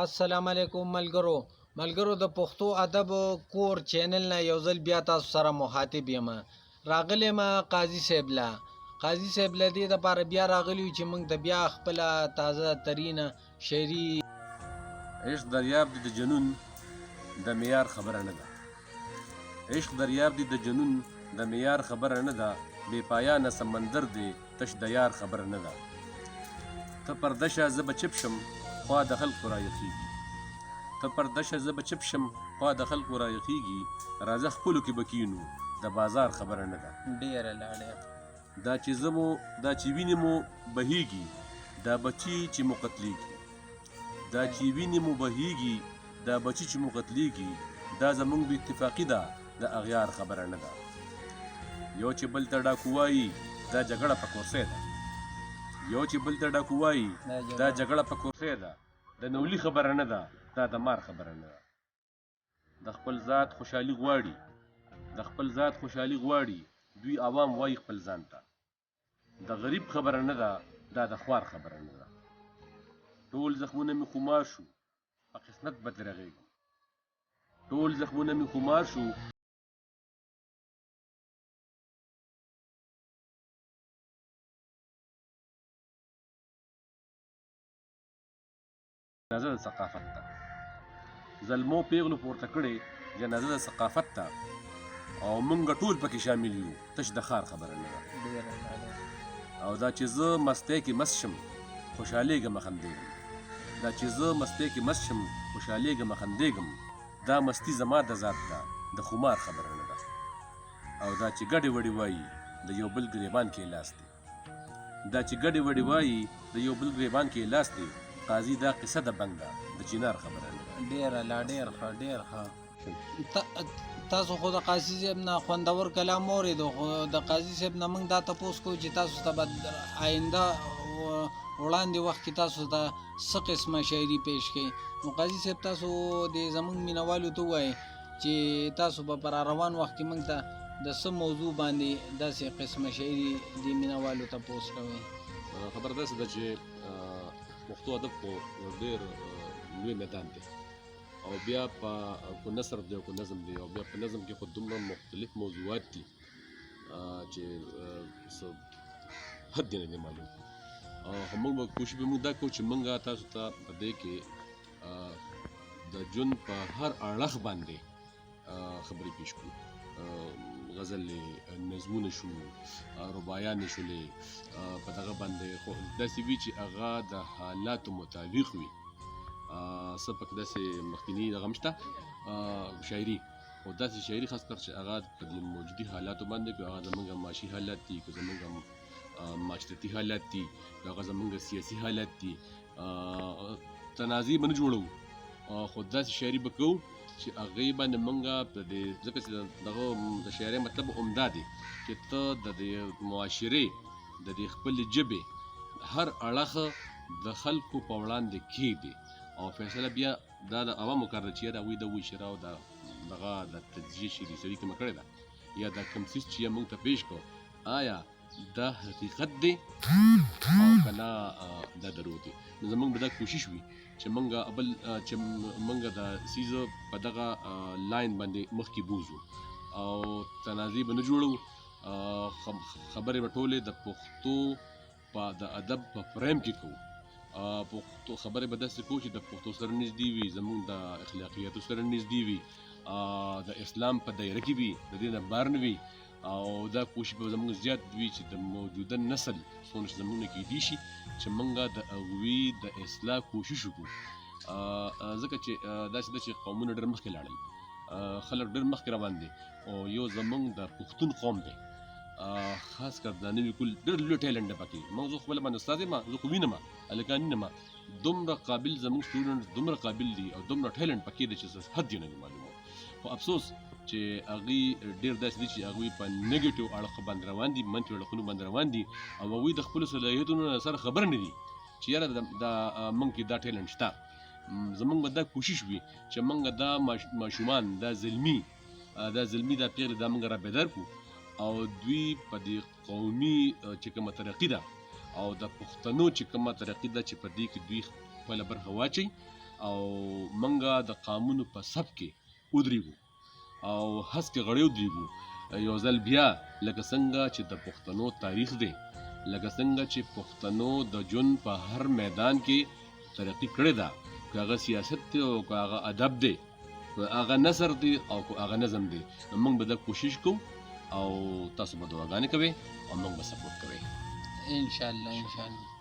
السلام علیکم ملګرو د پښتو ادب کور چینل نه یو ځل بیا تاسو سره مخاطب یم. راغلی ما قاضي صاحب له دې دپاره بیا راغلی یو چې موږ د بیا خپله تازه ترینه شعري عشق دریاب دی د جنون د معیار خبره نه ده. عشق دریاب دی د جنون د معیار خبره نه ده. بې پایانه سمندر دی تش د یار خبره نه ده. ته پرده شه زه به چپ شم خوا د خلکو رایخیږي. ته پرده شه زه به چپ شم خوا د خلکو رایخیږي. راځه خپلو کې به کینو د بازار خبره نه ده. ډېره لا ډېره دا چې زه مو دا چې وینې مو بهیږي دا بچي چې مو قتلیږي. دا چې وینې مو بهیږي دا بچي چې مو قتلیږي. دا زمونږ بې اتفاقي ده د اغیار خبره نه ده. یو چې بل ته ډاکو وایي دا جګړه په کورسۍ ده. یو چې بل ته ډاکو وایي دا جګړه په کورسۍ ده. د نولي خبره نه ده دا د مار خبره نه ده. د خپل ذات خوشحالي غواړي دوی عوام وایي خپل ځان ته. د غریب خبره نه ده دا د خوار خبره نه ده. ټول زخمونه مې خمار شو په قسمت به ترې رغېږم. ټول زخمونه مې خمار شو جنازه د ثقافت ته. زلمو پیغلو پورته کړې جنازه د ثقافت ته او مونږ ټول پکې شامل یو تش د ښار خبره نه ده. او دا چې زه مستی کې مست شم خوشحالېږم خندېږم. دا چې زه مستی کې مست شم خوشحالېږم خندېږم. دا مستی زما د ذات ده د خمار خبره نه ده. او دا چې ګډې وډې وایي د یو بل ګریبان کې لاس دی. دا چې ګډې وډې وایي د یو بل ګریبان کې لاس دی. قاضي دا قصه د بنګ ده د چینار خبره نه ده. ډېره لا ډېر ښه تاسو خو د قاضي صاحب نه خوندور کلام واورېدو. خو د قاضي صاحب نه موږ دا تپوس کوو چې تاسو ته به آینده وړاندې وخت کې تاسو ته څه قسمه شاعري پیش کړئ. نو قاضي صاحب تاسو د زموږ مینوالو ته ووایئ چې تاسو به په راروان وخت کې موږ ته د څه موضوع باندې داسې قسمه شاعري د مینوالو تپوس کوئ. خبره داسې ده چې پښتو ادب خو ډېر لوی میدان دی او بیا په نثر دی او نظم دی او بیا په نظم کې خو دومره مختلف موضوعات دي چې څه حد دی نه دی معلوم. خو موږ به کوشش به موږ دا کوو چې موږ تاسو ته په دې کې د ژوند په هر اړخ باندې خبرې پیش کړو. غزلې نظمونه شو رباعیانې شولې په دغه باندې خو داسې وي چې هغه د حالاتو مطابق وي. څه پکې داسې مخکیني دغه هم شته شاعري خو داسې شاعري خاص کر چې هغه په دې موجودي حالاتو باندې که هغه زموږ معاشي حالات دي که زموږ معاشرتي حالات دي که هغه زموږ سیاسي حالات دي تنازع به نه جوړوو خو داسې شاعري به کوو چې هغې باندې موږ په دې ځکه چې دغه د شاعرۍ مطلب عمده دی چې ته د دې معاشرې د دې خپلې ژبې هر اړخ د خلکو په وړاندې کښېږدي او فیصله بیا دا د عوامو کار ده چې یا د هغوی د ویشرا او دغه د تجزیې چې دې سړي کومه کړې ده یا دا کوم څیز چې موږ ته پیش کړو آیا دا حقیقت دی او که نه دا دروغ دی. نو زموږ به دا کوشش وي چې موږ دا څیز په دغه لاین باندې مخکې بوځو او تنازع به نه جوړو. خبرې به ټولې د پښتو د ادب په فریم کې کوو. پښتو خبرې به داسې کوو چې د پښتو سره نږدې وي زموږ د اخلاقیاتو سره نږدې وي د اسلام په دایره کې وي د دې نه بهر نه وي. او دا کوشش به زموږ زیات وي چې د موجوده نسل څومره چې زموږ نه کیدی شي چې موږ د هغوی د اصلاح کوشش وکړو. ځکه چې داسې ده چې قومونه ډېر مخکې لاړل خلک ډېر مخکې روان دي او یو زموږ د پښتون قوم دی خاص کر دا نوي کول ډېر لوی ټیلنټ دی پکې. موږ زه خپله باندې استاد یم زه خو وینم هلکان وینم دومره قابل زموږ سټوډنټ دومره قابل دي او دومره ټیلنټ پکې دی چې حد یې نه دی معلوم. خو افسوس چې هغوی ډېر داسې دي چې هغوی په نیګیټیو اړخ باندې روان دي منفي اړخونو باندې روان دي او هغوی د خپلو صلاحیتونو سره خبر نه دي چې یاره دا موږ کې دا ټیلنټ شته. زموږ به دا کوشش وي چې موږ دا ماشومان دا زلمي دا پیغلې دا موږ رابیدار کړو او دوی په دې قومي چې کومه ترقي ده او د پښتنو چې کومه ترقي ده چې په دې کې دوی خپله برخه واچوي او منګه د قانون په سب کې ودرېږو او هسکې غړې ودرېږو یو ځل بیا لکه څنګه چې د پښتنو تاریخ دی لکه څنګه چې پښتنو د ژوند په هر میدان کې ترقي کړې ده که هغه سیاست دی او که هغه ادب دی که هغه نثر دی او که هغه نظم دی نو موږ به دا کوشش کوو او تاسو به دعاګانې کوئ او موږ به سپورټ کوئ ان شاء الله